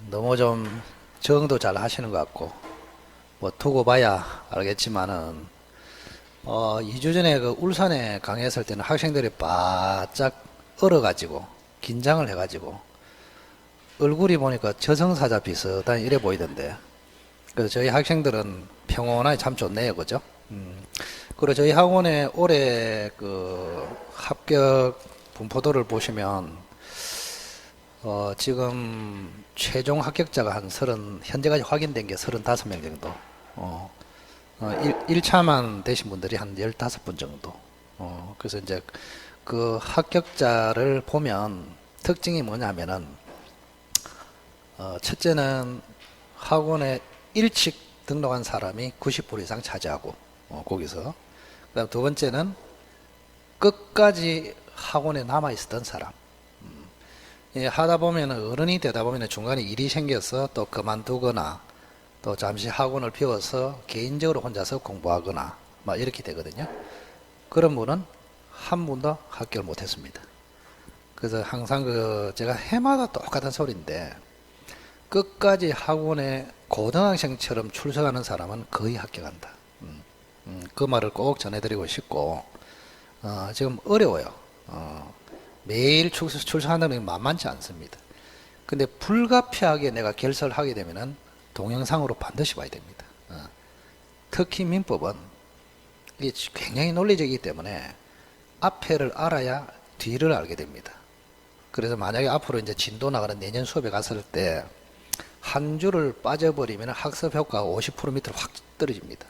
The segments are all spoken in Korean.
너무 좀 적응도 잘 하시는 것 같고, 뭐 두고 봐야 알겠지만은 2주 전에 그 울산에 강의했을 때는 학생들이 바짝 얼어가지고 긴장을 해가지고 얼굴이 보니까 저승사자 비슷한 이래 보이던데, 그래서 저희 학생들은 평온하게 참 좋네요, 그죠? 그리고 저희 학원에 올해 그 합격 분포도를 보시면 지금 최종 합격자가 한 현재까지 확인된 게 35명 정도. 1차만 되신 분들이 한 15분 정도. 그래서 이제 그 합격자를 보면 특징이 뭐냐면은, 첫째는 학원에 일찍 등록한 사람이 90% 이상 차지하고, 거기서. 그다음 두 번째는 끝까지 학원에 남아 있었던 사람. 예, 하다 보면 어른이 되다 보면 중간에 일이 생겨서 또 그만두거나 또 잠시 학원을 비워서 개인적으로 혼자서 공부하거나 막 이렇게 되거든요. 그런 분은 한 분도 합격을 못했습니다. 그래서 항상 제가 해마다 똑같은 소리인데, 끝까지 학원에 고등학생처럼 출석하는 사람은 거의 합격한다. 그 말을 꼭 전해드리고 싶고, 지금 어려워요. 매일 출석한다는 게 만만치 않습니다. 근데 불가피하게 내가 결석을 하게 되면은 동영상으로 반드시 봐야 됩니다. 특히 민법은 이게 굉장히 논리적이기 때문에 앞에를 알아야 뒤를 알게 됩니다. 그래서 만약에 앞으로 이제 진도 나가는 내년 수업에 갔을 때 한 줄을 빠져버리면 학습 효과가 50% 밑으로 확 떨어집니다.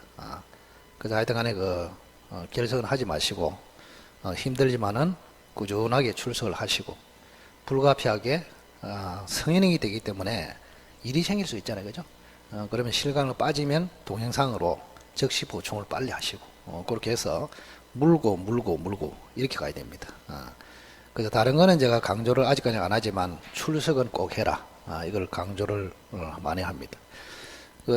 그래서 하여튼 간에 결석은 하지 마시고, 힘들지만은 꾸준하게 출석을 하시고, 불가피하게 성인이 되기 때문에 일이 생길 수 있잖아요, 그죠? 그러면 실강으로 빠지면 동영상으로 즉시 보충을 빨리 하시고, 그렇게 해서 물고 이렇게 가야 됩니다. 그래서 다른 거는 제가 강조를 아직까지 안 하지만 출석은 꼭 해라, 이걸 강조를 많이 합니다.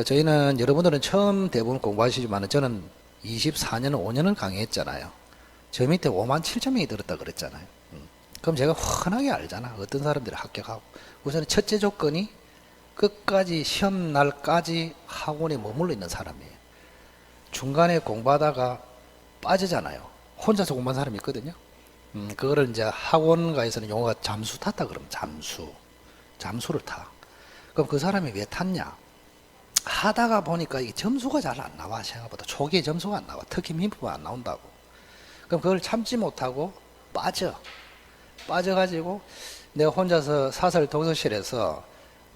저희는 여러분들은 처음 대부분 공부하시지만 저는 24년 5년을 강의했잖아요. 저 밑에 5만 7천 명이 들었다 그랬잖아요. 그럼 제가 훤하게 알잖아, 어떤 사람들이 합격하고. 우선 첫째 조건이 끝까지 시험 날까지 학원에 머물러 있는 사람이에요. 중간에 공부하다가 빠지잖아요. 혼자서 공부한 사람이 있거든요. 그거를 이제 학원가에서는 용어가 잠수 탔다 그러면 잠수를 타. 그럼 그 사람이 왜 탔냐? 하다가 보니까 이 점수가 잘 안 나와. 생각보다 초기에 점수가 안 나와. 특히 민법은 안 나온다고. 그럼 그걸 참지 못하고 빠져가지고 내가 혼자서 사설 독서실에서,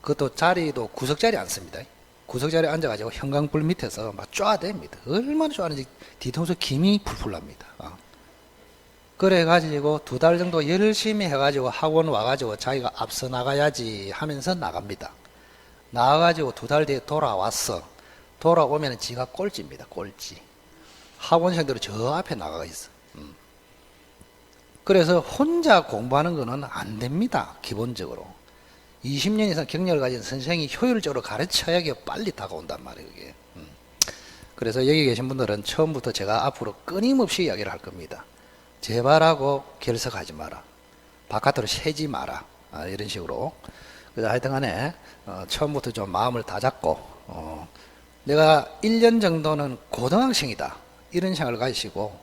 그것도 자리도 구석자리 앉습니다. 구석자리 앉아가지고 형광불 밑에서 막 쪼아댑니다. 얼마나 쪼아는지 뒤통수 김이 풀풀 납니다. 그래가지고 2달 정도 열심히 해가지고 학원 와가지고 자기가 앞서 나가야지 하면서 나갑니다. 나와가지고 2달 뒤에 돌아오면 지가 꼴찌입니다. 꼴찌. 학원생들은 저 앞에 나가 있어. 그래서 혼자 공부하는 거는 안 됩니다. 기본적으로 20년 이상 경력을 가진 선생이 효율적으로 가르쳐야 빨리 다가온단 말이에요, 그게. 그래서 여기 계신 분들은 처음부터 제가 앞으로 끊임없이 이야기를 할 겁니다. 제발하고 결석하지 마라, 바깥으로 새지 마라, 이런 식으로. 그래서 하여튼 간에 처음부터 좀 마음을 다잡고, 내가 1년 정도는 고등학생이다 이런 생각을 가지시고,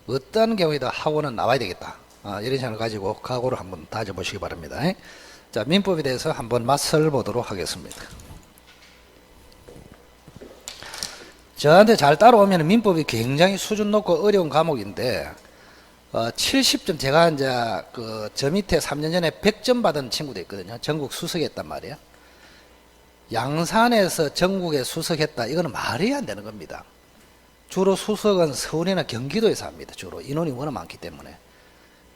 어떤 경우에도 학원은 나와야 되겠다, 이런 생각을 가지고 각오를 한번 다져보시기 바랍니다. 자, 민법에 대해서 한번 맛을 보도록 하겠습니다. 저한테 잘 따라오면 민법이 굉장히 수준 높고 어려운 과목인데, 70점, 제가 이제 저 밑에 3년 전에 100점 받은 친구도 있거든요. 전국 수석했단 말이에요. 양산에서 전국에 수석했다, 이거는 말이 안 되는 겁니다. 주로 수석은 서울이나 경기도에서 합니다. 주로 인원이 워낙 많기 때문에.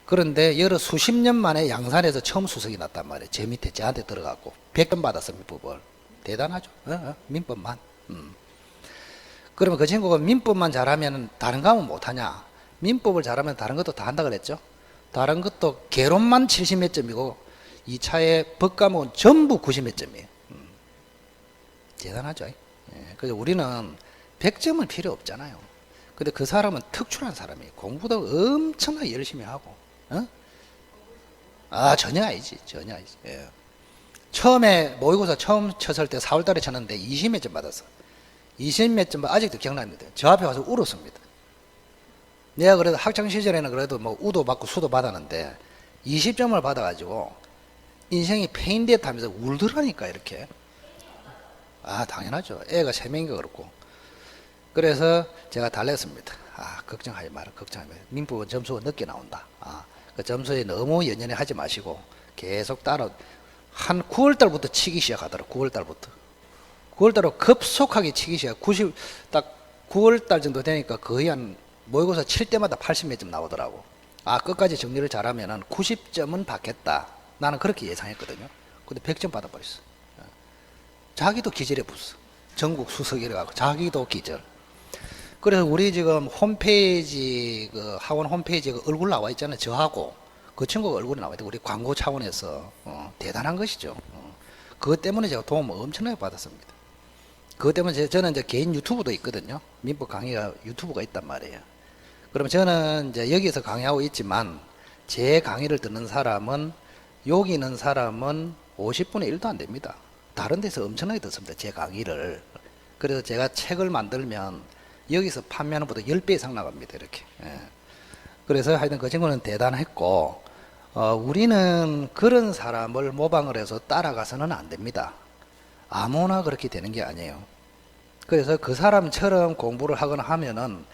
그런데 여러 수십 년 만에 양산에서 처음 수석이 났단 말이에요. 제 밑에 저한테 들어갔고 100점 받았어, 민법을. 대단하죠. 민법만. 그러면 그 친구가 민법만 잘하면 다른 과목 못하냐? 민법을 잘하면 다른 것도 다 한다 그랬죠. 다른 것도 개론만 70몇 점이고 2차에 법과목은 전부 90몇 점이에요. 대단하죠. 그래서 우리는 100점은 필요 없잖아요. 근데 그 사람은 특출한 사람이에요. 공부도 엄청나게 열심히 하고. 전혀 아니지. 전혀 아니지. 처음에 모의고사 처음 쳤을 때 4월 달에 쳤는데 20몇 점 받았어. 20몇 점 아직도 기억납니다. 저 앞에 와서 울었습니다. 내가 그래도 학창 시절에는 그래도 뭐 우도 받고 수도 받았는데 20점을 받아가지고 인생이 페인됐다면서 울더라니까 이렇게. 아 당연하죠. 애가 3명인가 그렇고. 그래서 제가 달랬습니다. 아 걱정하지 마라. 걱정하지 마라. 민법은 점수가 늦게 나온다. 그 점수에 너무 연연해 하지 마시고 계속 따라 한 9월 달부터 치기 시작하더라고. 9월 달부터. 9월 달로 급속하게 치기 시작. 90 딱 9월 달 정도 되니까 거의 한 모의고사 칠 때마다 80 몇 점 나오더라고. 끝까지 정리를 잘하면은 90점은 받겠다. 나는 그렇게 예상했거든요. 근데 100점 받아버렸어. 자기도 기절해 붙어. 전국 수석이라고 자기도 기절. 그래서 우리 지금 홈페이지 그 학원 홈페이지에 얼굴 나와 있잖아요. 저하고 그 친구가 얼굴이 나와 있고 우리 광고 차원에서 대단한 것이죠. 그것 때문에 제가 도움을 엄청나게 받았습니다. 그것 때문에 저는 이제 개인 유튜브도 있거든요. 민법 강의가 유튜브가 있단 말이에요. 그러면 저는 이제 여기서 강의하고 있지만 제 강의를 듣는 사람은 여기 있는 사람은 50분의 1도 안 됩니다. 다른 데서 엄청나게 듣습니다. 제 강의를. 그래서 제가 책을 만들면 여기서 판매하는 보다 10배 이상 나갑니다. 이렇게. 그래서 하여튼 그 친구는 대단했고 우리는 그런 사람을 모방을 해서 따라가서는 안 됩니다. 아무나 그렇게 되는 게 아니에요. 그래서 그 사람처럼 공부를 하거나 하면은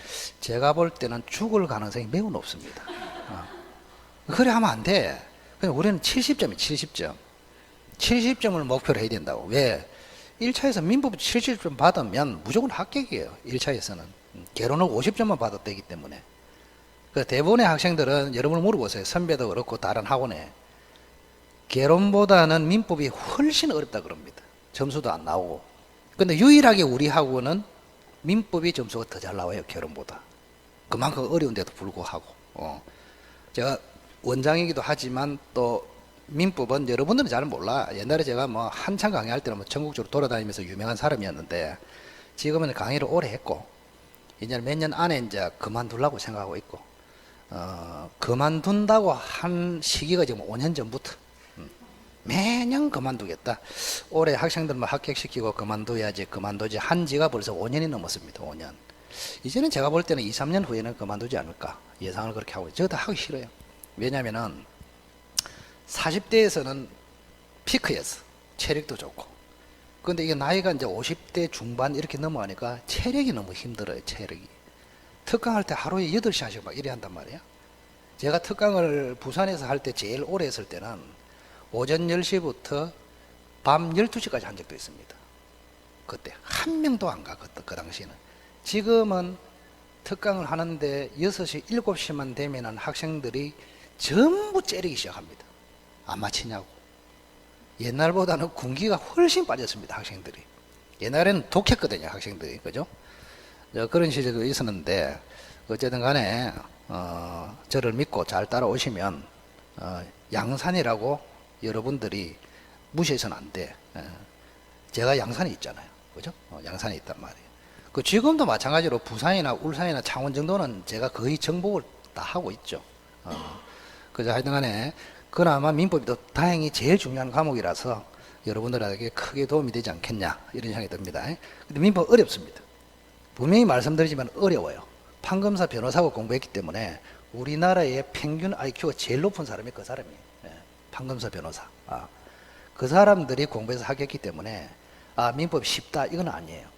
제가 볼 때는 죽을 가능성이 매우 높습니다. 그래 하면 안 돼. 그냥 우리는 70점이 70점. 70점을 목표로 해야 된다고. 왜? 1차에서 민법 70점 받으면 무조건 합격이에요. 1차에서는. 개론을 50점만 받아도 되기 때문에. 그 대부분의 학생들은 여러분 물어보세요. 선배도 그렇고 다른 학원에. 개론보다는 민법이 훨씬 어렵다 그럽니다. 점수도 안 나오고. 근데 유일하게 우리 학원은 민법이 점수가 더 잘 나와요. 개론보다. 그만큼 어려운데도 불구하고. 제가 원장이기도 하지만 또 민법은 여러분들은 잘 몰라. 옛날에 제가 뭐 한창 강의할 때는 뭐 전국적으로 돌아다니면서 유명한 사람이었는데 지금은 강의를 오래 했고 이제 몇 년 안에 이제 그만두려고 생각하고 있고 그만둔다고 한 시기가 지금 5년 전부터 매년 그만두겠다. 올해 학생들만 합격시키고 그만두지 한 지가 벌써 5년이 넘었습니다. 5년. 이제는 제가 볼 때는 2, 3년 후에는 그만두지 않을까 예상을 그렇게 하고 있어요. 저도 하기 싫어요. 왜냐면은 40대에서는 피크였어. 체력도 좋고. 근데 이게 나이가 이제 50대 중반 이렇게 넘어가니까 체력이 너무 힘들어요. 체력이. 특강할 때 하루에 8시간씩 막 이래 한단 말이야. 제가 특강을 부산에서 할 때 제일 오래 했을 때는 오전 10시부터 밤 12시까지 한 적도 있습니다. 그때 한 명도 안 가. 그 당시에는. 지금은 특강을 하는데 6시, 7시만 되면은 학생들이 전부 째리기 시작합니다. 안 마치냐고. 옛날보다는 군기가 훨씬 빠졌습니다. 학생들이. 옛날에는 독했거든요. 학생들이. 그죠? 그런 시절도 있었는데 어쨌든 간에 저를 믿고 잘 따라오시면 양산이라고 여러분들이 무시해서는 안 돼. 제가 양산에 있잖아요. 그죠? 양산에 있단 말이에요. 그 지금도 마찬가지로 부산이나 울산이나 창원 정도는 제가 거의 정복을 다 하고 있죠. 그래서 하여튼 간에 그나마 민법이 또 다행히 제일 중요한 과목이라서 여러분들에게 크게 도움이 되지 않겠냐 이런 생각이 듭니다. 근데 민법 어렵습니다. 분명히 말씀드리지만 어려워요. 판검사 변호사고 공부했기 때문에 우리나라의 평균 IQ가 제일 높은 사람이 그 사람이에요. 판검사 변호사. 그 사람들이 공부해서 하겠기 때문에 민법이 쉽다 이건 아니에요.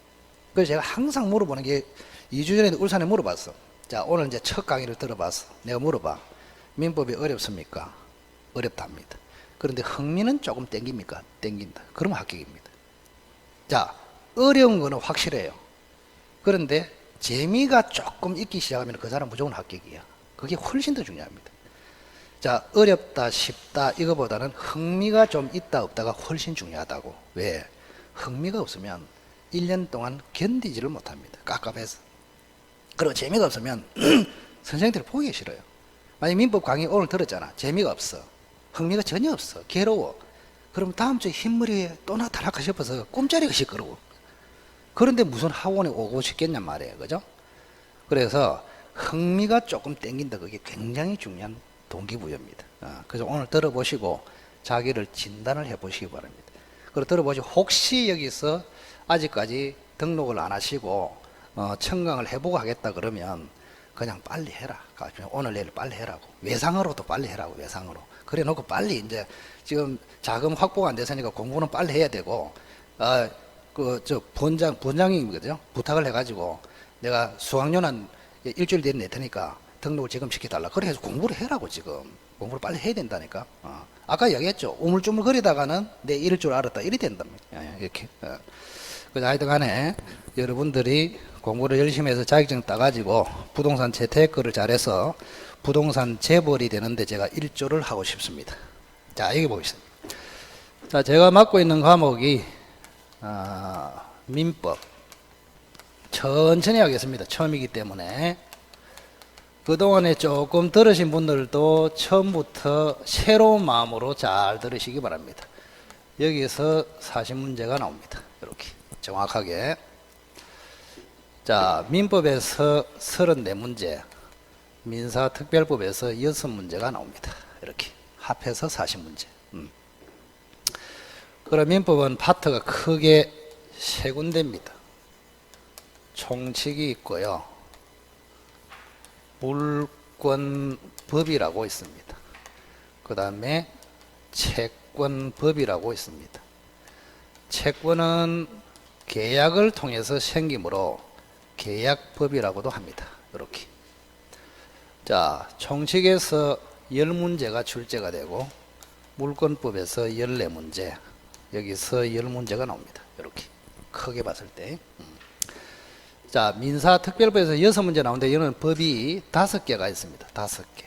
그래서 제가 항상 물어보는 게 2주 전에 울산에 물어봤어. 자 오늘 이제 첫 강의를 들어봤어. 내가 물어봐. 민법이 어렵습니까? 어렵답니다. 그런데 흥미는 조금 땡깁니까? 땡긴다. 그러면 합격입니다. 자 어려운 거는 확실해요. 그런데 재미가 조금 있기 시작하면 그 사람 무조건 합격이야. 그게 훨씬 더 중요합니다. 자 어렵다 쉽다 이거보다는 흥미가 좀 있다 없다가 훨씬 중요하다고. 왜? 흥미가 없으면 1년 동안 견디지를 못합니다. 깝깝해서. 그리고 재미가 없으면 선생님들이 보기 싫어요. 만약 민법 강의 오늘 들었잖아. 재미가 없어. 흥미가 전혀 없어. 괴로워. 그럼 다음 주에 흰머리에 또 나타날까 싶어서 꿈자리가 시끄러워. 그런데 무슨 학원에 오고 싶겠냔 말이에요. 그죠? 그래서 흥미가 조금 땡긴다. 그게 굉장히 중요한 동기부여입니다. 그래서 오늘 들어보시고 자기를 진단을 해보시기 바랍니다. 그리고 들어보시고 혹시 여기서 아직까지 등록을 안 하시고 청강을 해보고 하겠다 그러면 그냥 빨리 해라. 오늘 내일 빨리 해라고. 외상으로도 빨리 해라고. 외상으로. 그래 놓고 빨리 이제 지금 자금 확보가 안 됐으니까 공부는 빨리 해야 되고 본장이 거죠. 부탁을 해가지고 내가 수학료는 일주일 뒤에 낼 테니까 등록을 지금 시켜달라. 그래서 공부를 해라고. 지금 공부를 빨리 해야 된다니까. 아까 얘기했죠. 우물쭈물 거리다가는 내 이럴 줄 알았다. 이리 된답니다. 이렇게. 그래서 하여튼 간에 여러분들이 공부를 열심히 해서 자격증 따가지고 부동산 재테크를 잘해서 부동산 재벌이 되는데 제가 일조를 하고 싶습니다. 자, 여기 보겠습니다. 자, 제가 맡고 있는 과목이 민법. 천천히 하겠습니다. 처음이기 때문에. 그동안에 조금 들으신 분들도 처음부터 새로운 마음으로 잘 들으시기 바랍니다. 여기서 사실 문제가 나옵니다. 이렇게 정확하게. 자, 민법에서 34문제, 민사특별법에서 6문제가 나옵니다. 이렇게 합해서 40문제. 그럼 민법은 파트가 크게 세 군데입니다. 총칙이 있고요. 물권법이라고 있습니다. 그 다음에 채권법이라고 있습니다. 채권은 계약을 통해서 생기므로 계약법이라고도 합니다. 이렇게. 자, 총칙에서 10문제가 출제가 되고 물권법에서 14문제, 여기서 10문제가 나옵니다. 이렇게 크게 봤을 때. 자, 민사특별법에서 6문제 나오는데 이거는 법이 5개가 있습니다. 5개.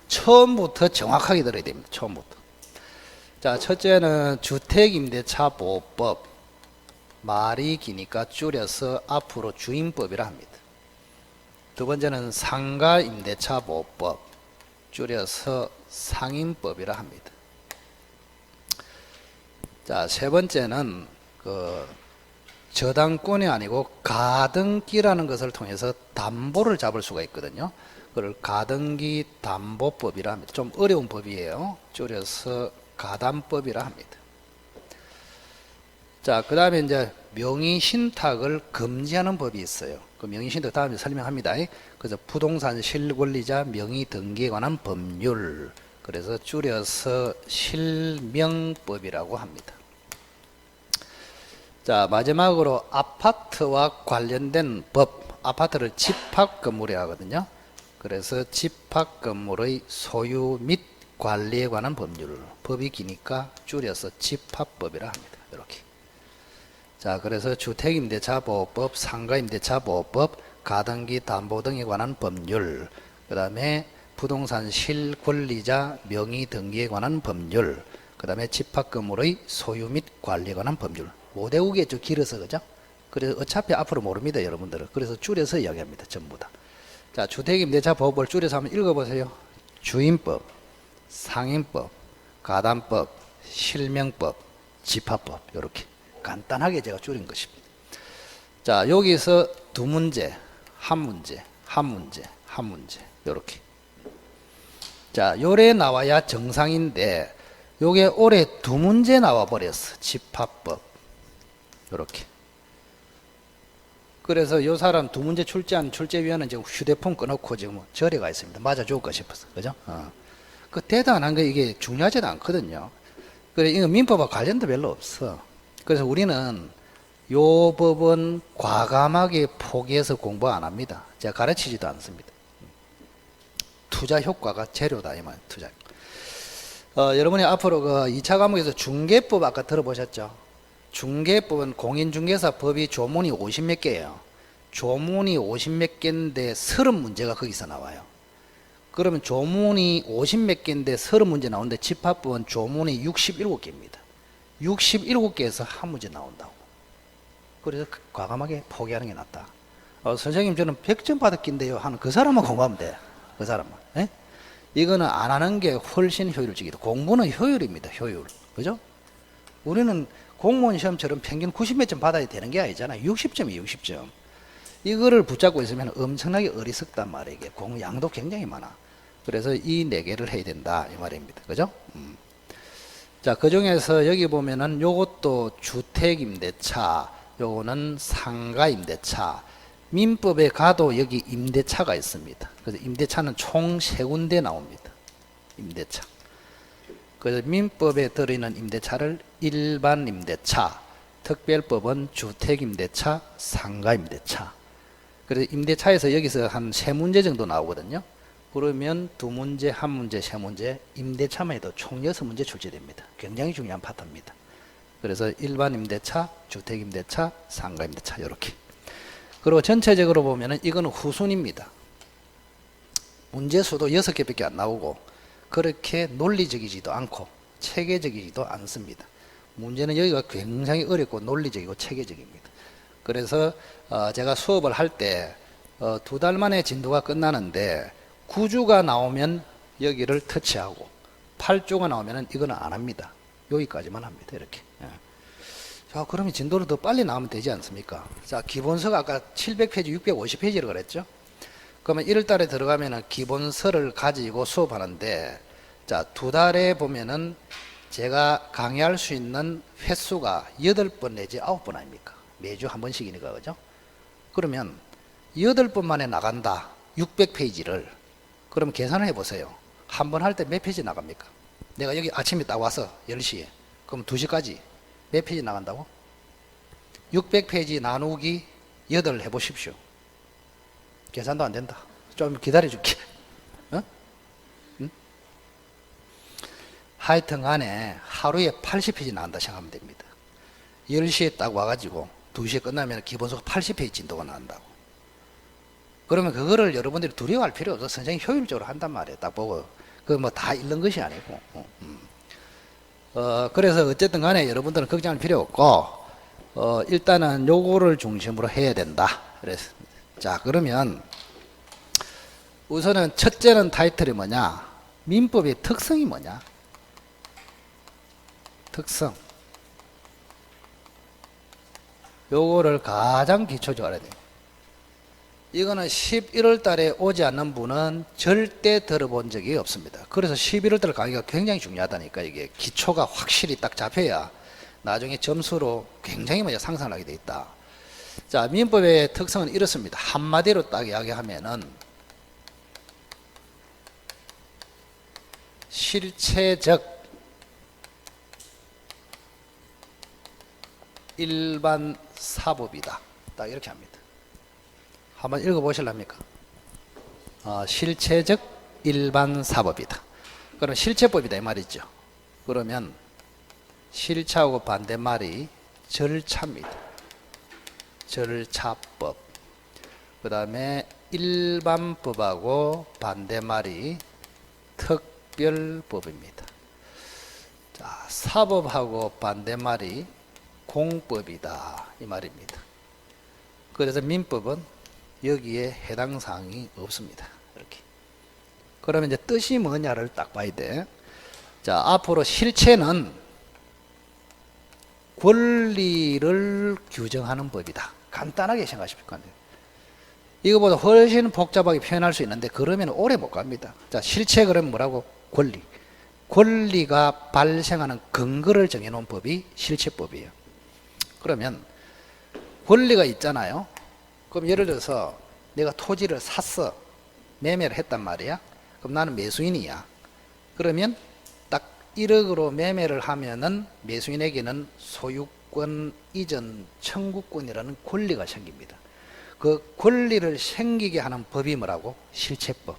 처음부터 정확하게 들어야 됩니다. 처음부터. 자, 첫째는 주택임대차보호법. 말이 기니까 줄여서 앞으로 주임법이라 합니다. 두 번째는 상가임대차보호법. 줄여서 상임법이라 합니다. 자, 세 번째는 저당권이 아니고 가등기라는 것을 통해서 담보를 잡을 수가 있거든요. 그걸 가등기 담보법이라 합니다. 좀 어려운 법이에요. 줄여서 가담법이라 합니다. 자, 그 다음에 이제 명의신탁을 금지하는 법이 있어요. 그 명의신탁 다음에 설명합니다. 그래서 부동산 실권리자 명의등기에 관한 법률. 그래서 줄여서 실명법이라고 합니다. 자, 마지막으로 아파트와 관련된 법. 아파트를 집합건물이라 하거든요. 그래서 집합건물의 소유 및 관리에 관한 법률. 법이 기니까 줄여서 집합법이라 합니다. 이렇게. 자, 그래서 주택임대차보호법, 상가임대차보호법, 가등기 담보 등에 관한 법률, 그 다음에 부동산 실권리자 명의 등기에 관한 법률, 그 다음에 집합건물의 소유 및 관리에 관한 법률. 못 외우겠죠, 길어서. 그죠? 그래서 어차피 앞으로 모릅니다, 여러분들은. 그래서 줄여서 이야기합니다, 전부 다. 자, 주택임대차보호법을 줄여서 한번 읽어보세요. 주임법, 상임법, 가담법, 실명법, 집합법. 이렇게 간단하게 제가 줄인 것입니다. 자, 여기서 두 문제, 한 문제, 한 문제, 한 문제. 이렇게. 자, 요래 나와야 정상인데 요게 올해 두 문제 나와 버렸어. 집합법. 이렇게. 그래서 요 사람 두 문제 출제한 출제위원은 지금 휴대폰 끊어놓고 지금 절에 가 있습니다. 맞아 줄까 싶어서. 그죠? 그 대단한 게 이게 중요하지도 않거든요. 그래, 이거 민법과 관련도 별로 없어. 그래서 우리는 요 법은 과감하게 포기해서 공부 안 합니다. 제가 가르치지도 않습니다. 투자 효과가 재료다, 이 말, 투자. 여러분이 앞으로 그 2차 과목에서 중개법 아까 들어보셨죠? 중개법은 공인중개사 법이 조문이 50몇 개예요. 조문이 50몇 개인데 30문제가 거기서 나와요. 그러면 조문이 50몇 개인데 30문제 나오는데 집합법은 조문이 67개입니다. 67개에서 한 문제 나온다고. 그래서 과감하게 포기하는 게 낫다. 선생님 저는 100점 받았긴데요 하는 그 사람만 공부하면 돼. 그 사람만. 에? 이거는 안 하는 게 훨씬 효율적이다. 공부는 효율입니다. 효율. 그죠? 우리는 공무원 시험처럼 평균 90몇 점 받아야 되는 게 아니잖아요. 60점이 60점. 이거를 붙잡고 있으면 엄청나게 어리석단 말이에요. 이게 공부 양도 굉장히 많아. 그래서 이 네 개를 해야 된다 이 말입니다. 그죠? 자, 그 중에서 여기 보면은 요것도 주택임대차, 요거는 상가임대차. 민법에 가도 여기 임대차가 있습니다. 그래서 임대차는 총 세 군데 나옵니다. 임대차. 그래서 민법에 들어있는 임대차를 일반 임대차, 특별법은 주택임대차, 상가임대차. 그래서 임대차에서 여기서 한 세 문제 정도 나오거든요. 그러면 두 문제, 한 문제, 세 문제, 임대차만 해도 총 6문제 출제됩니다. 굉장히 중요한 파트입니다. 그래서 일반 임대차, 주택 임대차, 상가 임대차 이렇게. 그리고 전체적으로 보면은 이거는 후순입니다. 문제 수도 6개밖에 안 나오고 그렇게 논리적이지도 않고 체계적이지도 않습니다. 문제는 여기가 굉장히 어렵고 논리적이고 체계적입니다. 그래서 제가 수업을 할 때 2달 만에 진도가 끝나는데 9주가 나오면 여기를 터치하고 8주가 나오면 이거는 안 합니다. 여기까지만 합니다. 이렇게. 자, 그러면 진도를 더 빨리 나오면 되지 않습니까? 자, 기본서가 아까 700페이지, 650페이지를 그랬죠? 그러면 1월 달에 들어가면 기본서를 가지고 수업하는데, 자, 2달에 보면은 제가 강의할 수 있는 횟수가 8번 내지 9번 아닙니까? 매주 한 번씩이니까, 그죠? 그러면 8번 만에 나간다. 600페이지를. 그럼 계산을 해보세요. 한 번 할 때 몇 페이지 나갑니까? 내가 여기 아침에 딱 와서 10시에. 그럼 2시까지 몇 페이지 나간다고? 600페이지 나누기 8 해보십시오. 계산도 안 된다. 좀 기다려줄게. 어? 응? 하여튼 간에 하루에 80페이지 나간다 생각하면 됩니다. 10시에 딱 와가지고 2시에 끝나면 기본서가 80페이지 진도가 나온다고. 그러면 그거를 여러분들이 두려워할 필요 없어. 선생님이 효율적으로 한단 말이에요. 딱 보고. 그 뭐 다 읽는 것이 아니고. 그래서 어쨌든 간에 여러분들은 걱정할 필요 없고, 일단은 요거를 중심으로 해야 된다. 그래서. 자, 그러면 우선은 첫째는 타이틀이 뭐냐? 민법의 특성이 뭐냐? 특성. 요거를 가장 기초적으로 알아야 돼요. 이거는 11월 달에 오지 않는 분은 절대 들어본 적이 없습니다. 그래서 11월 달 강의가 굉장히 중요하다니까. 이게 기초가 확실히 딱 잡혀야 나중에 점수로 굉장히 먼저 상승을 하게 돼 있다. 자, 민법의 특성은 이렇습니다. 한마디로 딱 이야기하면은 실체적 일반 사법이다. 딱 이렇게 합니다. 한번 읽어보실랍니까? 실체적 일반 사법이다. 그럼 실체법이다 이 말이죠. 그러면 실체하고 반대말이 절차입니다. 절차법. 그 다음에 일반법하고 반대말이 특별법입니다. 자, 사법하고 반대말이 공법이다 이 말입니다. 그래서 민법은 여기에 해당 사항이 없습니다. 이렇게. 그러면 이제 뜻이 뭐냐를 딱 봐야 돼. 자, 앞으로 실체는 권리를 규정하는 법이다. 간단하게 생각하실 건데. 이거보다 훨씬 복잡하게 표현할 수 있는데 그러면 오래 못 갑니다. 자, 실체 그러면 뭐라고? 권리. 권리가 발생하는 근거를 정해놓은 법이 실체법이에요. 그러면 권리가 있잖아요. 그럼 예를 들어서 내가 토지를 샀어. 매매를 했단 말이야. 그럼 나는 매수인이야. 그러면 딱 1억으로 매매를 하면은 매수인에게는 소유권 이전 청구권이라는 권리가 생깁니다. 그 권리를 생기게 하는 법이 뭐라고? 실체법.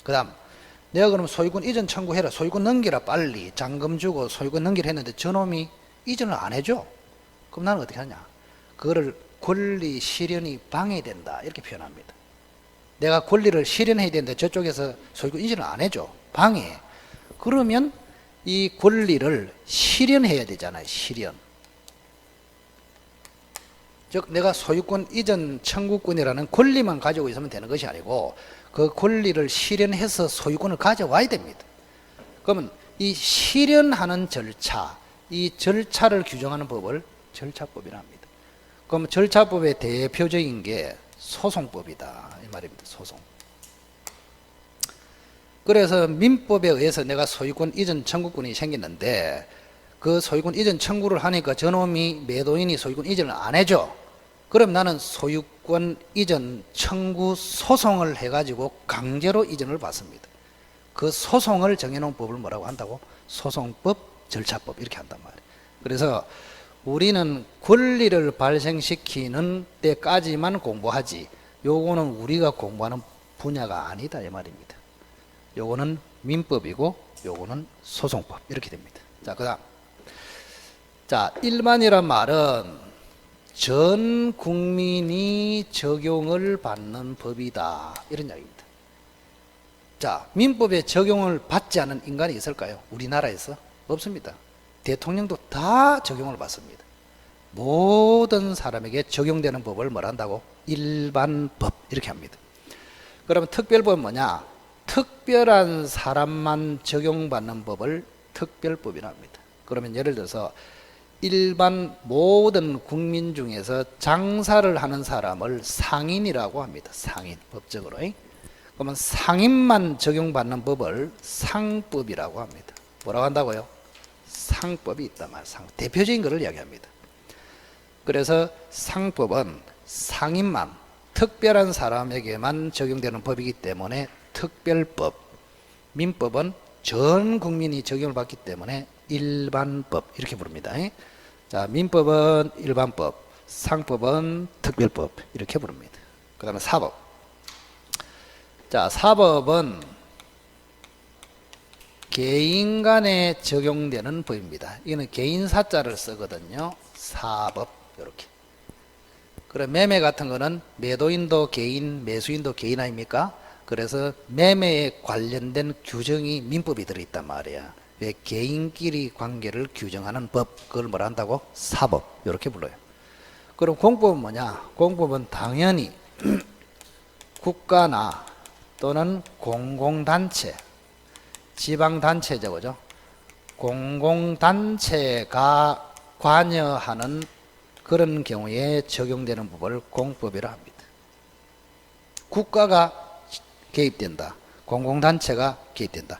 그 다음 내가 그럼 소유권 이전 청구해라. 소유권 넘기라 빨리. 잔금 주고 소유권 넘기라 했는데 저놈이 이전을 안 해줘. 그럼 나는 어떻게 하냐? 그거를 권리 실현이 방해된다 이렇게 표현합니다. 내가 권리를 실현해야 되는데 저쪽에서 소유권 이전을 안 해줘. 방해. 그러면 이 권리를 실현해야 되잖아요. 실현. 즉 내가 소유권 이전 청구권이라는 권리만 가지고 있으면 되는 것이 아니고 그 권리를 실현해서 소유권을 가져와야 됩니다. 그러면 이 실현하는 절차, 이 절차를 규정하는 법을 절차법이라 합니다. 그럼 절차법의 대표적인 게 소송법이다 이 말입니다. 소송. 그래서 민법에 의해서 내가 소유권 이전 청구권이 생겼는데 그 소유권 이전 청구를 하니까 저놈이 매도인이 소유권 이전을 안 해줘. 그럼 나는 소유권 이전 청구 소송을 해가지고 강제로 이전을 받습니다. 그 소송을 정해놓은 법을 뭐라고 한다고? 소송법, 절차법 이렇게 한단 말이에요. 그래서 우리는 권리를 발생시키는 때까지만 공부하지 요거는 우리가 공부하는 분야가 아니다 이 말입니다. 요거는 민법이고 요거는 소송법 이렇게 됩니다. 자, 그다음 자, 일반이란 말은 전 국민이 적용을 받는 법이다 이런 이야기입니다. 자, 민법에 적용을 받지 않은 인간이 있을까요? 우리나라에서? 없습니다. 대통령도 다 적용을 받습니다. 모든 사람에게 적용되는 법을 뭘 한다고? 일반법 이렇게 합니다. 그러면 특별법은 뭐냐? 특별한 사람만 적용받는 법을 특별법이라 합니다. 그러면 예를 들어서 일반 모든 국민 중에서 장사를 하는 사람을 상인이라고 합니다. 상인, 법적으로. 그러면 상인만 적용받는 법을 상법이라고 합니다. 뭐라고 한다고요? 상법이 있단 말이에요. 대표적인 것을 이야기합니다. 그래서 상법은 상인만, 특별한 사람에게만 적용되는 법이기 때문에 특별법, 민법은 전 국민이 적용을 받기 때문에 일반법 이렇게 부릅니다. 자, 민법은 일반법, 상법은 특별법 이렇게 부릅니다. 그 다음에 사법. 자, 사법은 개인 간에 적용되는 법입니다. 이거는 개인 사자를 쓰거든요. 사법 이렇게. 그럼 매매 같은 거는 매도인도 개인, 매수인도 개인 아닙니까? 그래서 매매에 관련된 규정이 민법이 들어있단 말이야. 왜 개인끼리 관계를 규정하는 법, 그걸 뭐라 한다고? 사법 이렇게 불러요. 그럼 공법은 뭐냐? 공법은 당연히 국가나 또는 공공단체, 지방단체죠, 그죠? 공공단체가 관여하는 그런 경우에 적용되는 법을 공법이라 합니다. 국가가 개입된다. 공공단체가 개입된다.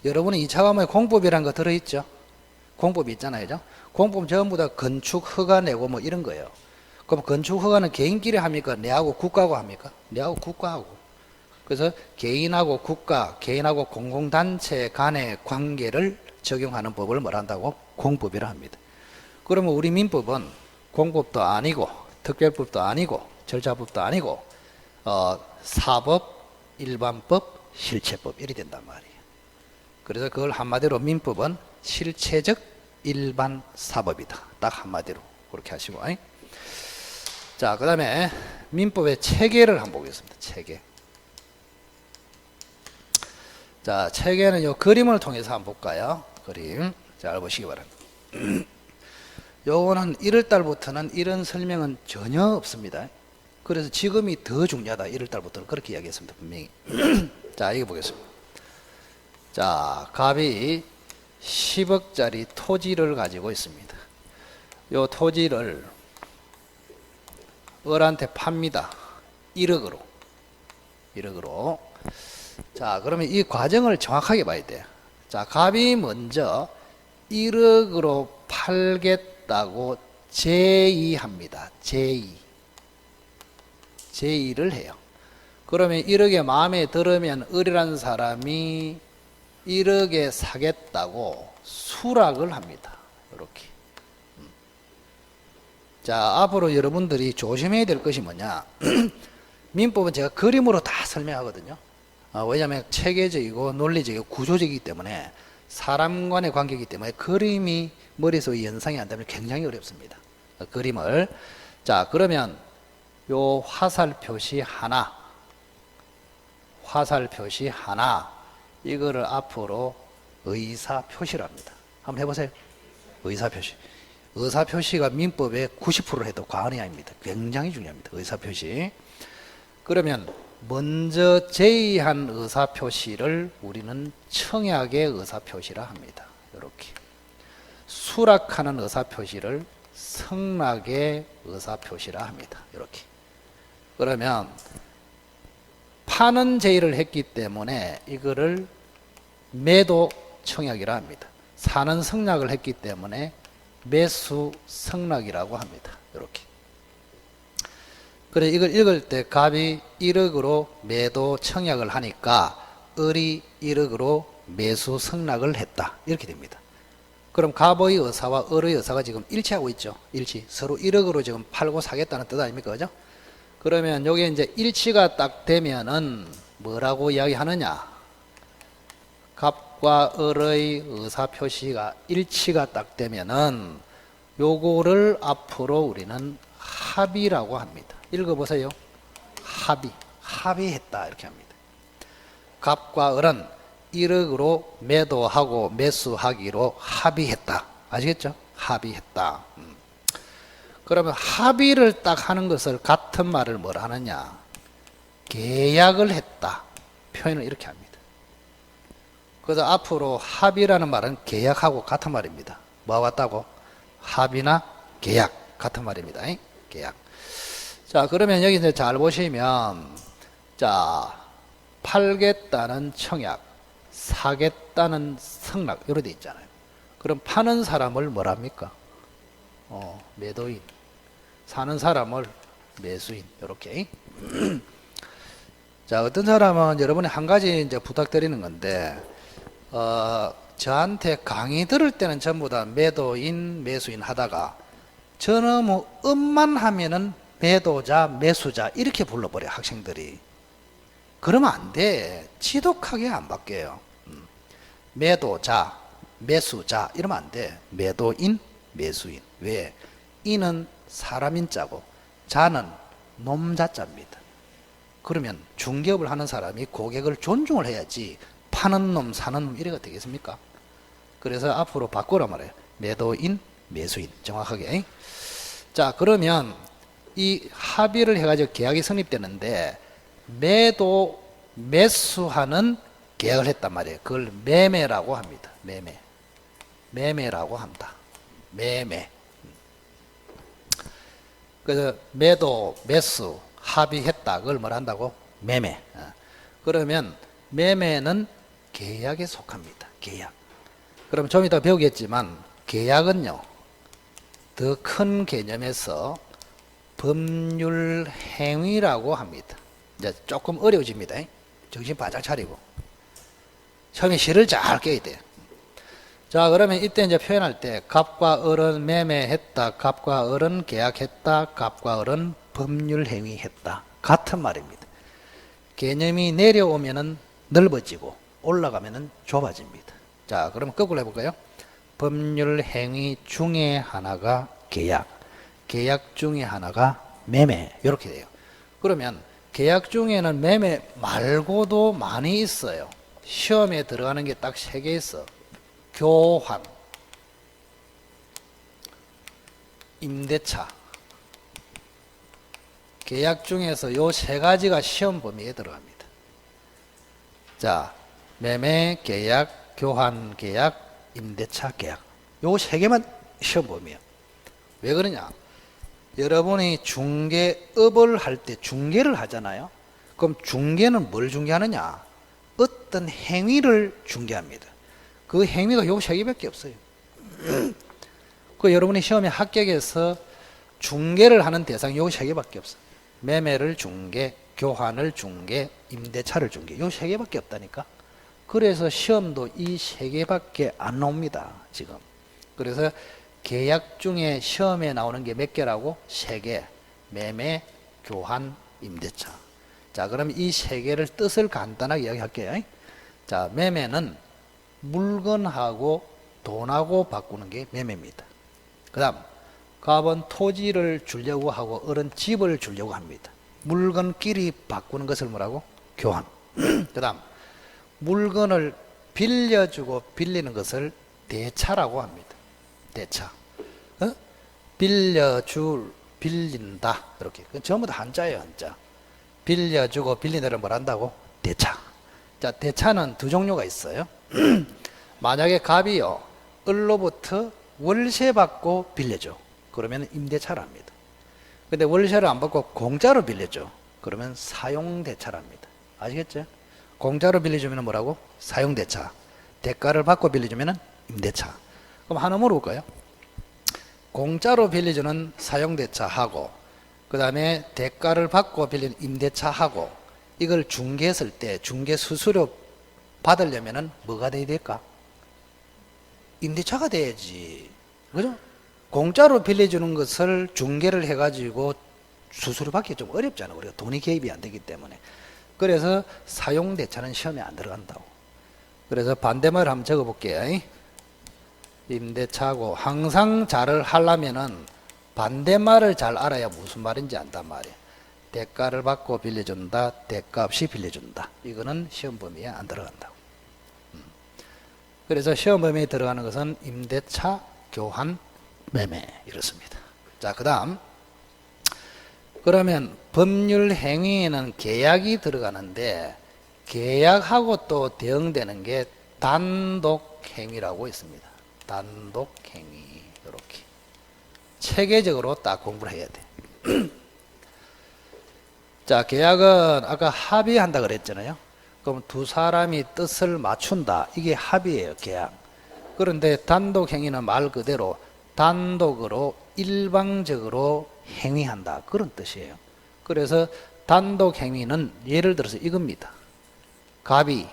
여러분은 2차 과목에 공법이라는 거 들어있죠? 공법이 있잖아요. 그죠? 공법은 전부 다 건축 허가 내고 뭐 이런 거예요. 그럼 건축 허가는 개인끼리 합니까? 내하고 국가하고 합니까? 내하고 국가하고. 그래서 개인하고 국가, 개인하고 공공단체 간의 관계를 적용하는 법을 뭐라 한다고? 공법이라 합니다. 그러면 우리 민법은 공법도 아니고 특별법도 아니고 절차법도 아니고 사법, 일반법, 실체법 이렇게 된단 말이에요. 그래서 그걸 한마디로 민법은 실체적 일반 사법이다. 딱 한마디로 그렇게 하시고. 자, 그 다음에 민법의 체계를 한번 보겠습니다. 체계. 자, 체계는 요 그림을 통해서 한번 볼까요? 그림. 잘 보시기 바랍니다. 요거는 1월달부터는 이런 설명은 전혀 없습니다. 그래서 지금이 더 중요하다. 1월달부터는 그렇게 이야기했습니다. 분명히. 자, 이거 보겠습니다. 자, 갑이 10억짜리 토지를 가지고 있습니다. 요 토지를 을한테 팝니다. 1억으로. 1억으로. 자, 그러면 이 과정을 정확하게 봐야 돼요. 자, 갑이 먼저 1억으로 팔겠다고 제의합니다. 제의를 해요. 그러면 1억에 마음에 들으면 을이라는 사람이 1억에 사겠다고 수락을 합니다. 이렇게. 자, 앞으로 여러분들이 조심해야 될 것이 뭐냐? 민법은 제가 그림으로 다 설명하거든요. 왜냐하면 체계적이고 논리적이고 구조적이기 때문에 사람 간의 관계이기 때문에 그림이 머릿속에 연상이 안 되면 굉장히 어렵습니다. 그림을. 자, 그러면 요 화살 표시 하나, 이거를 앞으로 의사 표시를 합니다. 한번 해보세요. 의사 표시. 의사 표시가 민법의 90%를 해도 과언이 아닙니다. 굉장히 중요합니다. 의사 표시. 그러면 먼저 제의한 의사 표시를 우리는 청약의 의사 표시라 합니다. 이렇게. 수락하는 의사 표시를 승낙의 의사 표시라 합니다. 이렇게. 그러면 파는 제의를 했기 때문에 이거를 매도 청약이라 합니다. 사는 성락을 했기 때문에 매수 성락이라고 합니다. 이렇게. 그래 이걸 읽을 때 갑이 1억으로 매도 청약을 하니까 을이 1억으로 매수 성락을 했다. 이렇게 됩니다. 그럼 갑의 의사와 을의 의사가 지금 일치하고 있죠. 일치. 서로 1억으로 지금 팔고 사겠다는 뜻 아닙니까? 그죠? 그러면 여기 이제 일치가 딱 되면은 뭐라고 이야기하느냐? 갑과 을의 의사 표시가 일치가 딱 되면은 요거를 앞으로 우리는 합의라고 합니다. 읽어보세요. 합의했다 이렇게 합니다. 갑과 을은 1억으로 매도하고 매수하기로 합의했다. 아시겠죠? 합의했다. 그러면 합의를 딱 하는 것을 같은 말을 뭐라 하느냐? 계약을 했다. 표현을 이렇게 합니다. 그래서 앞으로 합의라는 말은 계약하고 같은 말입니다. 뭐와 같다고? 합의나 계약 같은 말입니다. 계약. 자, 그러면 여기 이제 잘 보시면, 자, 팔겠다는 청약, 사겠다는 성락, 이렇게 돼 있잖아요. 그럼 파는 사람을 뭐랍니까? 매도인. 사는 사람을 매수인. 이렇게. 자, 어떤 사람은 여러분이 한 가지 이제 부탁드리는 건데, 저한테 강의 들을 때는 전부 다 매도인, 매수인 하다가, 저는 뭐, 음만 하면은 매도자, 매수자, 이렇게 불러버려요, 학생들이. 그러면 안 돼. 지독하게 안 바뀌어요. 매도자, 매수자, 이러면 안 돼. 매도인, 매수인. 왜? 인은 사람인자고, 자는 놈자자입니다. 그러면 중개업을 하는 사람이 고객을 존중을 해야지, 파는 놈, 사는 놈, 이래가 되겠습니까? 그래서 앞으로 바꾸라 말해요. 매도인, 매수인. 정확하게. 자, 그러면 이 합의를 해가지고 계약이 성립되는데, 매도, 매수하는 계약을 했단 말이에요. 그걸 매매라고 합니다. 매매라고 한다. 매매. 그래서 매도, 매수, 합의했다. 그걸 뭘 한다고? 매매. 그러면 매매는 계약에 속합니다. 계약. 그럼 좀 이따 배우겠지만 계약은요, 더 큰 개념에서 법률 행위라고 합니다. 이제 조금 어려워집니다. 정신 바짝 차리고. 처음에 실을 잘 깨야 돼요. 자, 그러면 이때 이제 표현할 때 갑과 을은 매매했다. 갑과 을은 계약했다. 갑과 을은 법률 행위했다. 같은 말입니다. 개념이 내려오면은 넓어지고 올라가면은 좁아집니다. 자, 그러면 거꾸로 해볼까요? 법률 행위 중에 하나가 계약, 계약 중에 하나가 매매, 이렇게 돼요. 그러면 계약 중에는 매매 말고도 많이 있어요. 시험에 들어가는 게 딱 3개 있어. 교환, 임대차. 계약 중에서 요 3가지가 시험 범위에 들어갑니다. 자, 매매 계약, 교환 계약, 임대차 계약. 요 3개만 시험 범위예요. 왜 그러냐? 여러분이 중개업을 할 때 중개를 하잖아요. 그럼 중개는 뭘 중개하느냐? 어떤 행위를 중개합니다. 그 행위가 요 3개밖에 없어요. 그 여러분이 시험에 합격해서 중개를 하는 대상이 요 3개밖에 없어요. 매매를 중개, 교환을 중개, 임대차를 중개. 요 3개밖에 없다니까. 그래서 시험도 이 3개밖에 안 나옵니다. 지금. 그래서 계약 중에 시험에 나오는 게 몇 개라고? 3개. 매매, 교환, 임대차. 자, 그럼 이 3개를 뜻을 간단하게 이야기할게요. 자, 매매는 물건하고 돈하고 바꾸는 게 매매입니다. 그 다음, 갑은 토지를 주려고 하고 을은 집을 주려고 합니다. 물건끼리 바꾸는 것을 뭐라고? 교환. 그 다음, 물건을 빌려주고 빌리는 것을 대차라고 합니다. 대차. 빌려줄, 빌린다. 이렇게. 전부 다 한자예요, 한자. 빌려주고 빌리는 뭘 한다고? 대차. 자, 대차는 2종류가 있어요. 만약에 갑이요, 을로부터 월세 받고 빌려줘. 그러면 임대차를 합니다. 근데 월세를 안 받고 공짜로 빌려줘. 그러면 사용대차랍니다. 아시겠죠? 공짜로 빌려주면 뭐라고? 사용대차. 대가를 받고 빌려주면 임대차. 그럼 하나 물어볼까요? 공짜로 빌려주는 사용대차하고 그 다음에 대가를 받고 빌린 임대차하고 이걸 중개했을 때 중개 수수료 받으려면 뭐가 돼야 될까? 임대차가 돼야지. 그죠? 공짜로 빌려주는 것을 중개를 해가지고 수수료 받기 좀 어렵잖아. 우리가 돈이 개입이 안 되기 때문에. 그래서 사용대차는 시험에 안 들어간다고. 그래서 반대말을 한번 적어볼게요. 임대차고 항상 잘을 하려면은 반대말을 잘 알아야 무슨 말인지 안단 말이야. 대가를 받고 빌려준다, 대가 없이 빌려준다. 이거는 시험 범위에 안 들어간다고. 그래서 시험 범위에 들어가는 것은 임대차, 교환, 매매 이렇습니다. 자, 그 다음 그러면 법률 행위에는 계약이 들어가는데 계약하고 또 대응되는 게 단독 행위라고 있습니다. 단독 행위 이렇게 체계적으로 딱 공부를 해야 돼. 자, 계약은 아까 합의한다 그랬잖아요. 그럼 두 사람이 뜻을 맞춘다. 이게 합의예요, 계약. 그런데 단독 행위는 말 그대로 단독으로 일방적으로 행위한다. 그런 뜻이에요. 그래서 단독 행위는 예를 들어서 이겁니다. 갑이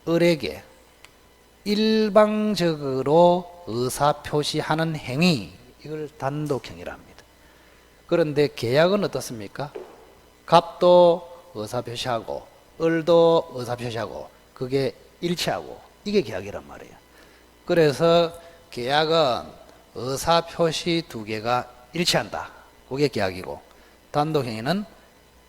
을에게 일방적으로 의사표시하는 행위, 이걸 단독 행위라 합니다. 그런데 계약은 어떻습니까? 갑도 의사표시하고 을도 의사표시하고 그게 일치하고 이게 계약이란 말이에요. 그래서 계약은 의사표시 두 개가 일치한다. 그게 계약이고 단독행위는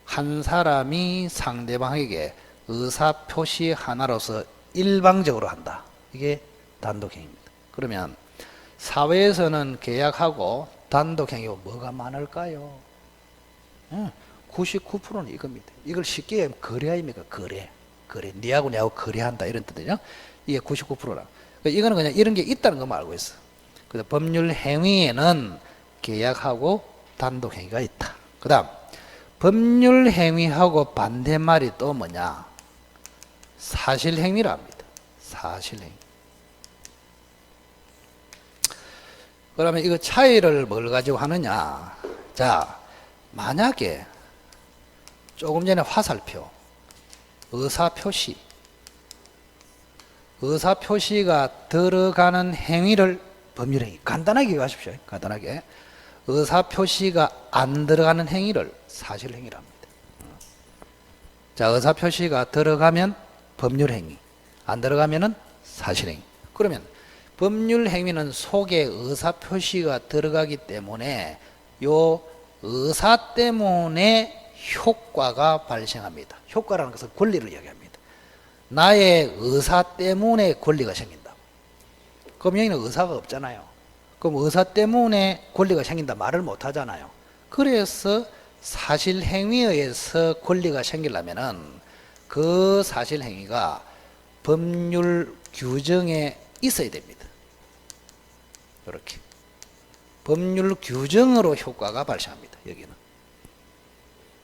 한 사람이 상대방에게 의사표시 하나로서 일방적으로 한다. 이게 단독행위입니다. 그러면 사회에서는 계약하고 단독행위가 뭐가 많을까요? 99%는 이겁니다. 이걸 쉽게 하면 거래 아닙니까? 거래. 니하고 내하고 거래한다 이런 뜻이죠. 이게 99%라. 이거는 그냥 이런 게 있다는 것만 알고 있어. 그래서 법률 행위에는 계약하고 단독 행위가 있다. 그 다음 법률 행위하고 반대말이 또 뭐냐? 사실 행위라 합니다. 사실 행위. 그러면 이거 차이를 뭘 가지고 하느냐? 자, 만약에 조금 전에 화살표, 의사표시가 들어가는 행위를 법률행위, 간단하게 얘기하십시오. 간단하게. 의사표시가 안 들어가는 행위를 사실행위라 합니다. 자, 의사표시가 들어가면 법률행위, 안 들어가면은 사실행위. 그러면 법률행위는 속에 의사표시가 들어가기 때문에 요 의사 때문에 효과가 발생합니다. 효과라는 것은 권리를 이야기합니다. 나의 의사 때문에 권리가 생긴다. 그럼 여기는 의사가 없잖아요. 그럼 의사 때문에 권리가 생긴다 말을 못 하잖아요. 그래서 사실행위에 의해서 권리가 생기려면은 그 사실행위가 법률 규정에 있어야 됩니다. 이렇게. 법률 규정으로 효과가 발생합니다. 여기는.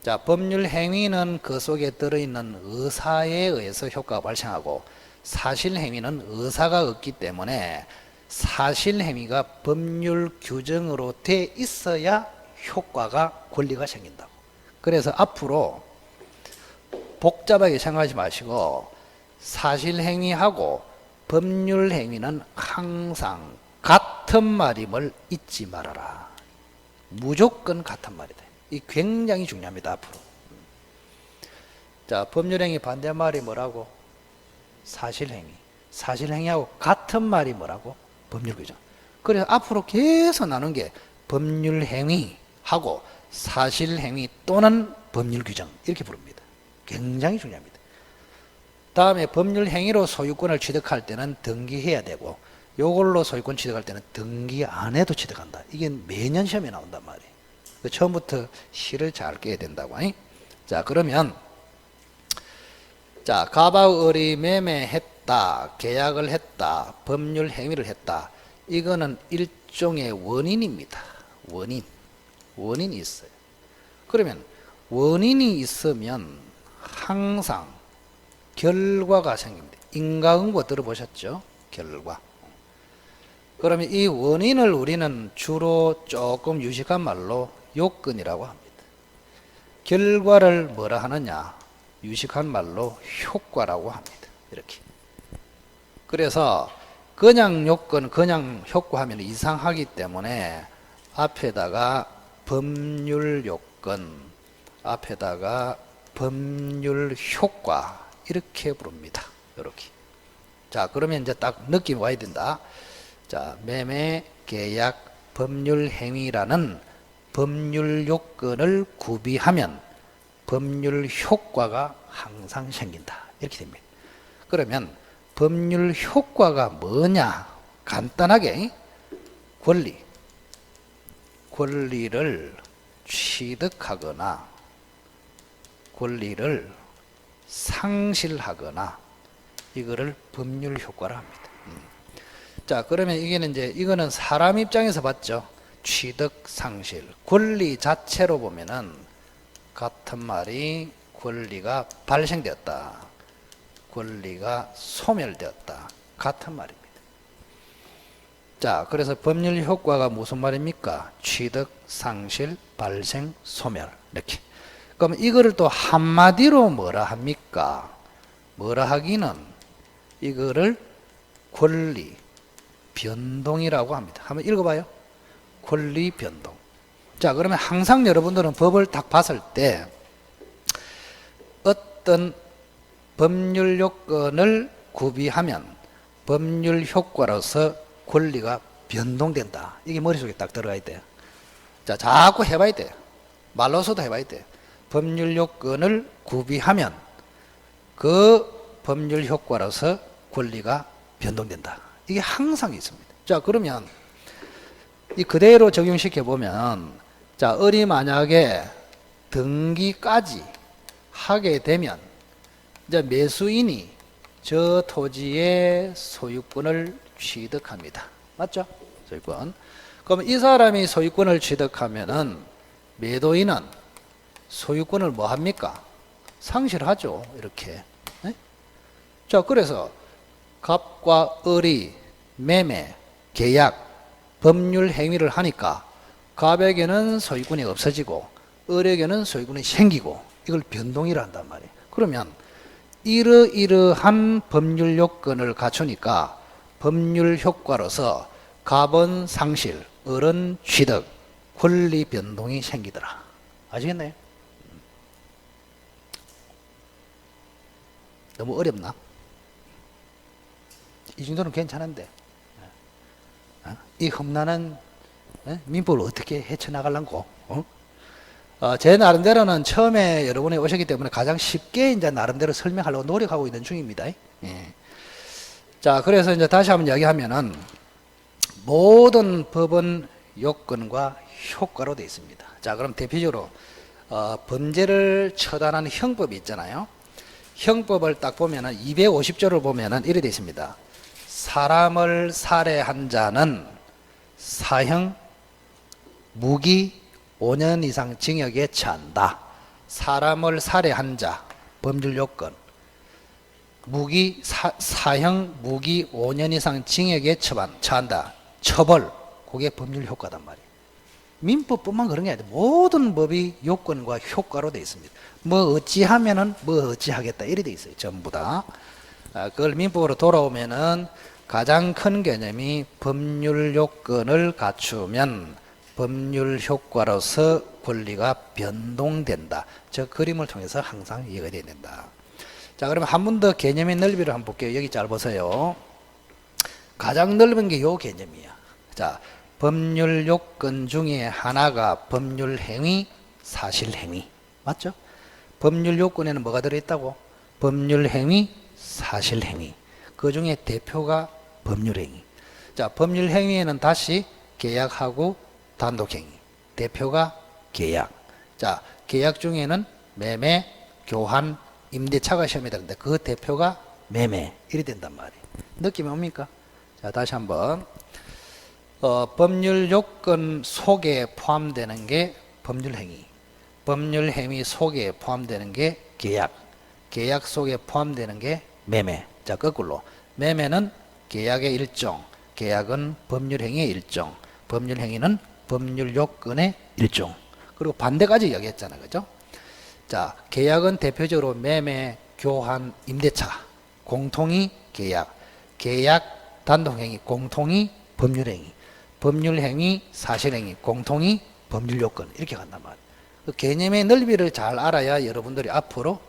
자, 법률 행위는 그 속에 들어있는 의사에 의해서 효과가 발생하고 사실 행위는 의사가 없기 때문에 사실 행위가 법률 규정으로 돼 있어야 효과가 권리가 생긴다고. 그래서 앞으로 복잡하게 생각하지 마시고 사실 행위하고 법률 행위는 항상 같은 말임을 잊지 말아라. 무조건 같은 말이다. 이 굉장히 중요합니다. 앞으로. 자, 법률행위 반대말이 뭐라고? 사실행위. 사실행위하고 같은 말이 뭐라고? 법률규정. 그래서 앞으로 계속 나눈 게 법률행위하고 사실행위 또는 법률규정 이렇게 부릅니다. 굉장히 중요합니다. 다음에 법률행위로 소유권을 취득할 때는 등기해야 되고 요걸로 소유권 취득할 때는 등기 안 해도 취득한다. 이게 매년 시험에 나온단 말이에요. 처음부터 실을 잘 깨야 된다고. 자, 그러면 자, 갑하고 을이 매매했다, 계약을 했다, 법률 행위를 했다. 이거는 일종의 원인입니다. 원인이 있어요. 그러면 원인이 있으면 항상 결과가 생깁니다. 인과응보 들어보셨죠? 결과. 그러면 이 원인을 우리는 주로 조금 유식한 말로 요건이라고 합니다. 결과를 뭐라 하느냐? 유식한 말로 효과라고 합니다. 이렇게. 그래서 그냥 요건, 그냥 효과 하면 이상하기 때문에 앞에다가 법률 요건, 앞에다가 법률 효과 이렇게 부릅니다. 이렇게. 자, 그러면 이제 딱 느낌 와야 된다. 자, 매매, 계약, 법률 행위라는 법률 요건을 구비하면 법률 효과가 항상 생긴다. 이렇게 됩니다. 그러면 법률 효과가 뭐냐? 간단하게 권리를 취득하거나 권리를 상실하거나 이거를 법률 효과라 합니다. 자, 그러면 이거는 사람 입장에서 봤죠. 취득, 상실. 권리 자체로 보면은 같은 말이 권리가 발생되었다. 권리가 소멸되었다. 같은 말입니다. 자, 그래서 법률 효과가 무슨 말입니까? 취득, 상실, 발생, 소멸. 이렇게. 그럼 이거를 또 한마디로 뭐라 합니까? 뭐라 하기는 이거를 권리 변동이라고 합니다. 한번 읽어봐요. 권리 변동. 자, 그러면 항상 여러분들은 법을 딱 봤을 때 어떤 법률 요건을 구비하면 법률 효과로서 권리가 변동된다. 이게 머릿속에 딱 들어가 있대요. 자, 자꾸 해봐야 돼. 말로서도 해봐야 돼. 법률 요건을 구비하면 그 법률 효과로서 권리가 변동된다. 이게 항상 있습니다. 자, 그러면 이 그대로 적용시켜 보면, 자, 을이 만약에 등기까지 하게 되면 이제 매수인이 저 토지의 소유권을 취득합니다. 맞죠? 소유권. 그럼 이 사람이 소유권을 취득하면은 매도인은 소유권을 뭐 합니까? 상실하죠. 이렇게. 네? 자, 그래서 갑과 을이 매매, 계약, 법률 행위를 하니까 갑에게는 소유권이 없어지고 을에게는 소유권이 생기고 이걸 변동이라 한단 말이에요. 그러면 이러이러한 법률 요건을 갖추니까 법률 효과로서 갑은 상실, 을은 취득, 권리 변동이 생기더라. 아시겠나요? 너무 어렵나? 이 정도는 괜찮은데 이 험난한 민법을 어떻게 헤쳐나가려고? 제 나름대로는 처음에 여러분이 오셨기 때문에 가장 쉽게 이제 나름대로 설명하려고 노력하고 있는 중입니다. 예. 자, 그래서 이제 다시 한번 이야기하면은 모든 법은 요건과 효과로 되어 있습니다. 자, 그럼 대표적으로 범죄를 처단하는 형법이 있잖아요. 형법을 딱 보면은 250조를 보면은 이렇게 되어 있습니다. 사람을 살해한 자는 사형, 무기 5년 이상 징역에 처한다. 사람을 살해한 자, 법률 요건. 사형, 무기 5년 이상 징역에 처한다. 처벌, 그게 법률 효과단 말이에요. 민법뿐만 그런 게 아니라 모든 법이 요건과 효과로 되어 있습니다. 뭐 어찌하면은 뭐 어찌하겠다 이래 되어 있어요. 전부 다. 그걸 민법으로 돌아오면은 가장 큰 개념이 법률 요건을 갖추면 법률 효과로서 권리가 변동된다. 저 그림을 통해서 항상 이해가 돼야 된다. 자, 그러면 한 번 더 개념의 넓이를 한번 볼게요. 여기 잘 보세요. 가장 넓은 게 요 개념이야. 자, 법률 요건 중에 하나가 법률 행위, 사실 행위. 맞죠? 법률 요건에는 뭐가 들어있다고? 법률 행위, 사실 행위. 그 중에 대표가 법률 행위. 자, 법률 행위에는 다시 계약하고 단독 행위. 대표가 계약. 자, 계약 중에는 매매, 교환, 임대차가 시험에 되는데 그 대표가 매매. 이래 된단 말이에요. 느낌이 옵니까? 자, 다시 한번. 법률 요건 속에 포함되는 게 법률 행위. 법률 행위 속에 포함되는 게 계약. 계약 속에 포함되는 게 매매. 자, 거꾸로. 매매는 계약의 일종, 계약은 법률행위의 일종, 법률행위는 법률요건의 일종. 그리고 반대까지 이야기했잖아요. 그죠? 자, 계약은 대표적으로 매매, 교환, 임대차, 공통이 계약, 계약, 단독행위, 공통이 법률행위, 법률행위, 사실행위, 공통이 법률요건. 이렇게 간단 말이에요. 그 개념의 넓이를 잘 알아야 여러분들이 앞으로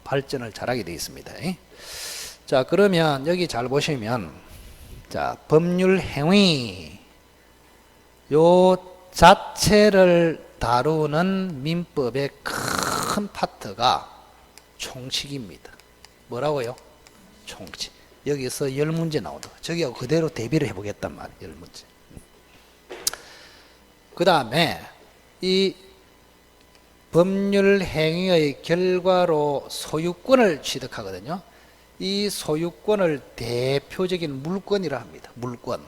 발전을 잘하게 되어 있습니다. 자, 그러면 여기 잘 보시면, 자, 법률행위 요 자체를 다루는 민법의 큰 파트가 총칙입니다. 뭐라고요? 총칙. 여기서 10문제 나온다. 저기하고 그대로 대비를 해보겠단 말이에요. 10문제. 그 다음에 이 법률 행위의 결과로 소유권을 취득하거든요. 이 소유권을 대표적인 물권이라 합니다. 물권.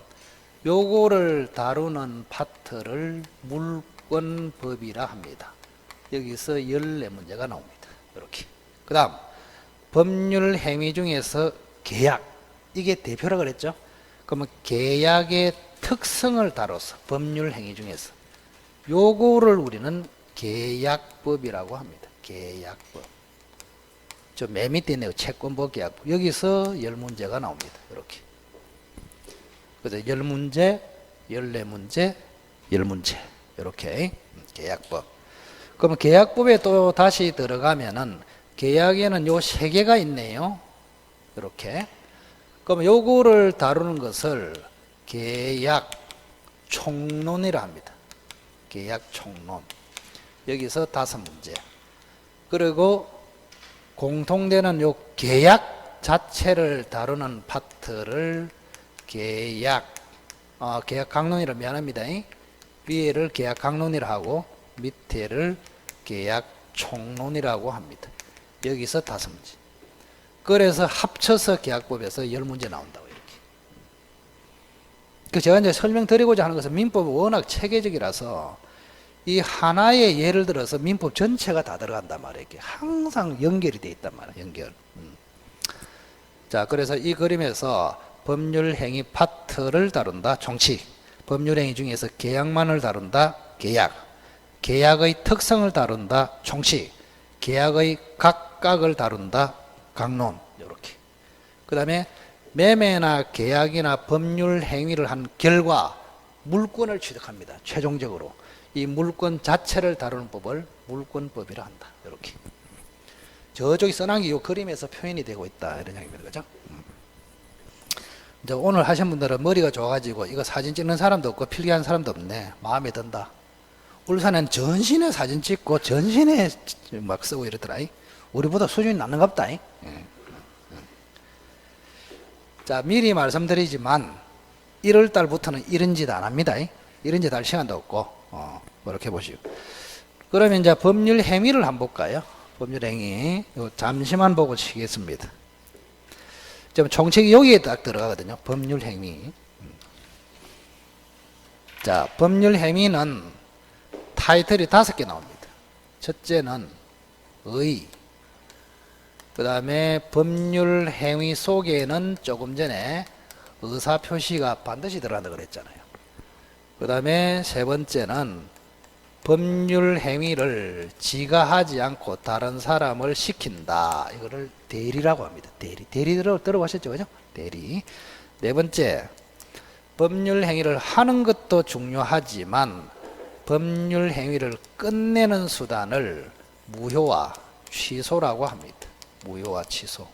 요거를 다루는 파트를 물권법이라 합니다. 여기서 14문제가 나옵니다. 이렇게. 그 다음 법률 행위 중에서 계약, 이게 대표라 그랬죠. 그러면 계약의 특성을 다뤄서 법률 행위 중에서 요거를 우리는 계약법이라고 합니다. 계약법. 저 맨 밑에 있네요. 채권법 계약법. 여기서 10문제가 나옵니다. 이렇게. 그래서 10문제, 14문제, 10문제. 이렇게 계약법. 그러면 계약법에 또 다시 들어가면은 계약에는 요 3개가 있네요. 이렇게. 그럼 요거를 다루는 것을 계약 총론이라 합니다. 계약 총론. 여기서 5문제. 그리고 공통되는 요 계약 자체를 다루는 파트를 계약 강론이라 미안합니다. 위에를 계약 강론이라 하고 밑에를 계약 총론이라고 합니다. 여기서 5문제. 그래서 합쳐서 계약법에서 10문제 나온다고 이렇게. 그 제가 이제 설명드리고자 하는 것은 민법이 워낙 체계적이라서 이 하나의 예를 들어서 민법 전체가 다 들어간단 말이에요. 이렇게 항상 연결이 돼 있단 말이에요. 연결. 자, 그래서 이 그림에서 법률행위 파트를 다룬다. 총칙. 법률행위 중에서 계약만을 다룬다. 계약. 계약의 특성을 다룬다. 총칙. 계약의 각각을 다룬다. 강론. 이렇게. 그 다음에 매매나 계약이나 법률 행위를 한 결과 물권을 취득합니다. 최종적으로. 이 물권 자체를 다루는 법을 물권법이라 한다. 이렇게. 저쪽에 써놓은 게 이 그림에서 표현이 되고 있다. 이런 얘기입니다. 그죠? 이제 오늘 하신 분들은 머리가 좋아가지고 이거 사진 찍는 사람도 없고 필기한 사람도 없네. 마음에 든다. 울산은 전신에 사진 찍고 전신에 막 쓰고 이러더라. 우리보다 수준이 낮는갑다. 자, 미리 말씀드리지만 1월 달부터는 이런 짓 안 합니다. 이런 짓 할 시간도 없고 이렇게 보시고. 그러면 이제 법률 행위를 한번 볼까요? 법률 행위. 이거 잠시만 보고 치겠습니다. 좀 총칙이 여기에 딱 들어가거든요. 법률 행위. 자, 법률 행위는 타이틀이 5개 나옵니다. 첫째는 의. 그 다음에 법률 행위 속에는 조금 전에 의사 표시가 반드시 들어간다 그랬잖아요. 그 다음에 세 번째는 법률 행위를 지가 하지 않고 다른 사람을 시킨다. 이거를 대리라고 합니다. 대리 들어보셨죠? 그죠? 대리. 네 번째, 법률 행위를 하는 것도 중요하지만 법률 행위를 끝내는 수단을 무효와 취소라고 합니다. 무효와 취소.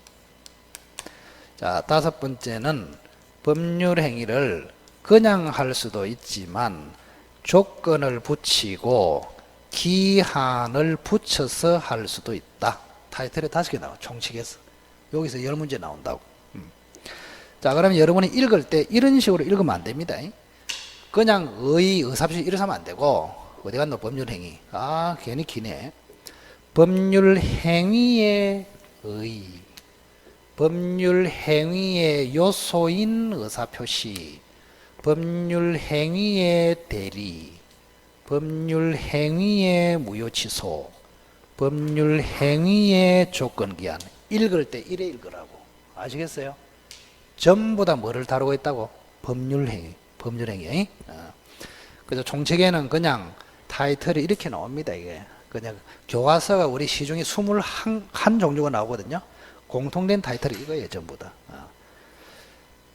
자, 5번째는 법률 행위를 그냥 할 수도 있지만 조건을 붙이고 기한을 붙여서 할 수도 있다. 타이틀에 5개 나와. 총칙에서. 여기서 10문제 나온다고. 자, 그러면 여러분이 읽을 때 이런 식으로 읽으면 안 됩니다. 그냥 의사표시 이래서 하면 안 되고, 어디 갔노? 법률 행위. 아, 괜히 기네. 법률 행위의 의. 법률 행위의 요소인 의사표시. 법률 행위의 대리, 법률 행위의 무효 취소, 법률 행위의 조건 기한. 읽을 때 이래 읽으라고. 아시겠어요? 전부 다 뭐를 다루고 있다고? 법률행위, 법률행위. 그래서 총책에는 그냥 타이틀이 이렇게 나옵니다. 이게 그냥 교과서가 우리 시중에 21 종류가 나오거든요. 공통된 타이틀이 이거예요, 전부 다.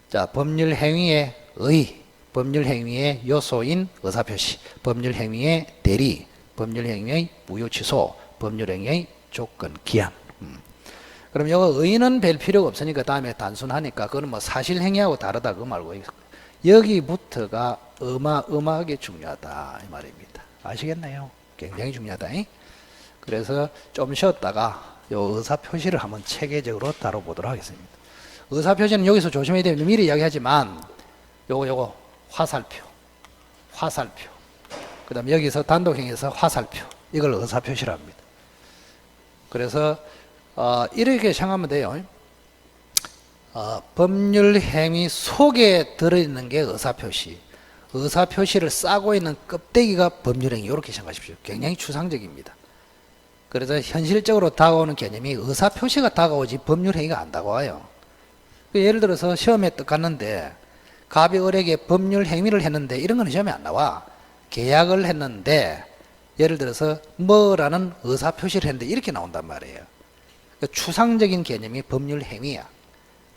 자, 법률행위의 의, 법률행위의 요소인 의사표시, 법률행위의 대리, 법률행위의 무효취소, 법률행위의 조건, 기한. 그럼 이거 의는 별 필요가 없으니까 다음에 단순하니까 그건 뭐 사실행위하고 다르다 그거 말고 여기부터가 어마어마하게 중요하다 이 말입니다. 아시겠나요? 굉장히 중요하다. 그래서 좀 쉬었다가 요 의사표시를 한번 체계적으로 다뤄보도록 하겠습니다. 의사표시는 여기서 조심해야 돼요. 미리 이야기하지만 요거 화살표, 그 다음에 여기서 단독행위에서 화살표, 이걸 의사표시라 합니다. 그래서 이렇게 생각하면 돼요. 법률행위 속에 들어있는 게 의사표시, 의사표시를 싸고 있는 껍데기가 법률행위, 이렇게 생각하십시오. 굉장히 추상적입니다. 그래서 현실적으로 다가오는 개념이 의사표시가 다가오지 법률행위가 안 다가와요. 예를 들어서 시험에 딱 갔는데 갑이 을에게 법률행위를 했는데 이런 건 시험에 안 나와. 계약을 했는데 예를 들어서 뭐라는 의사표시를 했는데 이렇게 나온단 말이에요. 추상적인 개념이 법률행위야.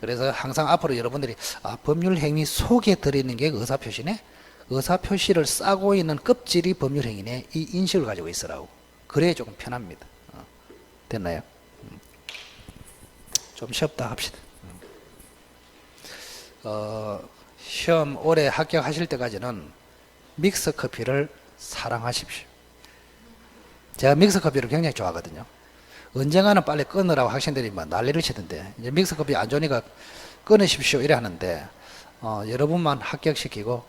그래서 항상 앞으로 여러분들이 법률행위 속에 들어있는 게 의사표시네, 의사표시를 싸고 있는 껍질이 법률행위네, 이 인식을 가지고 있으라고. 그래야 조금 편합니다. 됐나요? 좀 쉬었다 합시다. 시험 올해 합격하실 때까지는 믹스커피를 사랑하십시오. 제가 믹스커피를 굉장히 좋아하거든요. 언젠가는 빨리 끊으라고 학생들이 막 난리를 치던데, 이제 믹스커피 안 좋으니까 끊으십시오 이래 하는데, 여러분만 합격시키고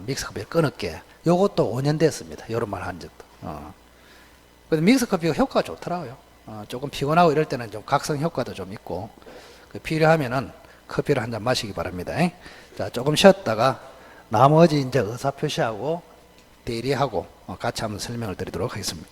믹스커피를 끊을게. 요것도 5년 됐습니다. 이런 말 한 적도. 근데 믹스커피가 효과가 좋더라고요. 조금 피곤하고 이럴 때는 좀 각성 효과도 좀 있고, 필요하면은 커피를 한 잔 마시기 바랍니다. 자, 조금 쉬었다가 나머지 이제 의사표시하고 대리하고 같이 한번 설명을 드리도록 하겠습니다.